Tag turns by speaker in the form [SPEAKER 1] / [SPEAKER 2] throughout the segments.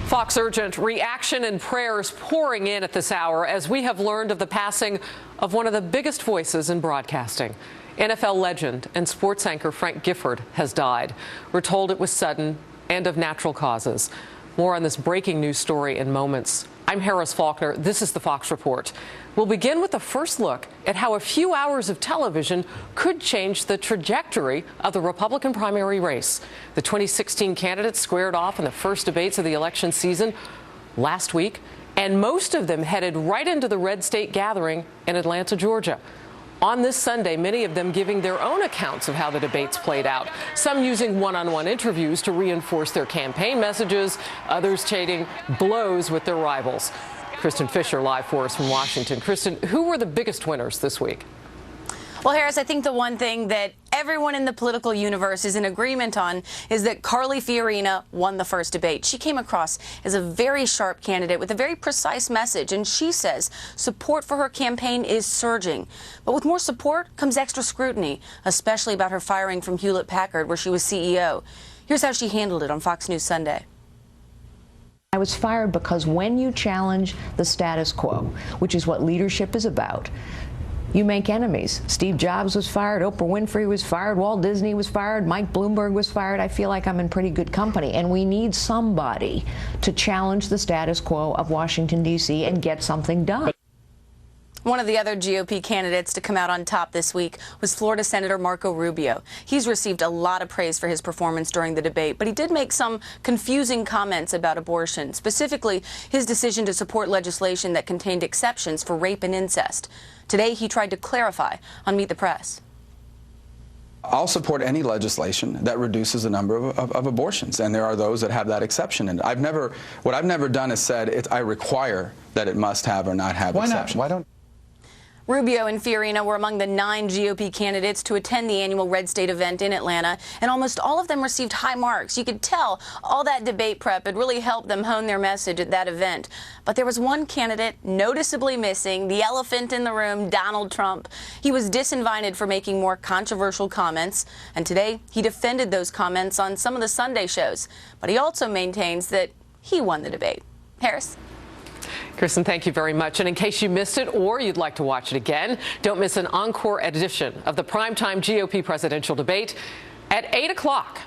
[SPEAKER 1] Fox Urgent, reaction and prayers pouring in at this hour as we have learned of the passing of one of the biggest voices in broadcasting. NFL legend and sports anchor Frank Gifford has died. We're told it was sudden and of natural causes. More on this breaking news story in moments. I'm Harris Faulkner. This is the Fox Report. We'll begin with a first look at how a few hours of television could change the trajectory of the Republican primary race. The 2016 candidates squared off in the first debates of the election season last week, and most of them headed right into the red state gathering in Atlanta, Georgia. On this Sunday, many of them giving their own accounts of how the debates played out, some using one-on-one interviews to reinforce their campaign messages, others trading blows with their rivals. Kristen Fisher live for us from Washington. Kristen, who were the biggest winners this week?
[SPEAKER 2] Well, Harris, I think the one thing that everyone in the political universe is in agreement on is that Carly Fiorina won the first debate. She came across as a very sharp candidate with a very precise message, and she says support for her campaign is surging. But with more support comes extra scrutiny, especially about her firing from Hewlett-Packard, where she was CEO. Here's how she handled it on Fox News Sunday.
[SPEAKER 3] I was fired because when you challenge the status quo, which is what leadership is about, you make enemies. Steve Jobs was fired, Oprah Winfrey was fired, Walt Disney was fired, Mike Bloomberg was fired. I feel like I'm in pretty good company, and we need somebody to challenge the status quo of Washington, D.C. and get something done.
[SPEAKER 2] One of the other GOP candidates to come out on top this week was Florida Senator Marco Rubio. He's received a lot of praise for his performance during the debate, but he did make some confusing comments about abortion, specifically his decision to support legislation that contained exceptions for rape and incest. Today, he tried to clarify on Meet the Press.
[SPEAKER 4] I'll support any legislation that reduces the number of abortions, and there are those that have that exception. And what I've never done is said I require that it must have or not have exceptions.
[SPEAKER 5] Why don't?
[SPEAKER 2] Rubio and Fiorina were among the 9 GOP candidates to attend the annual Red State event in Atlanta, and almost all of them received high marks. You could tell all that debate prep had really helped them hone their message at that event. But there was one candidate noticeably missing, the elephant in the room, Donald Trump. He was disinvited for making more controversial comments, and today he defended those comments on some of the Sunday shows. But he also maintains that he won the debate. Harris?
[SPEAKER 1] Kristen, thank you very much. And in case you missed it or you'd like to watch it again, don't miss an encore edition of the primetime GOP presidential debate at 8 o'clock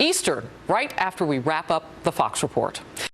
[SPEAKER 1] Eastern, right after we wrap up the Fox Report.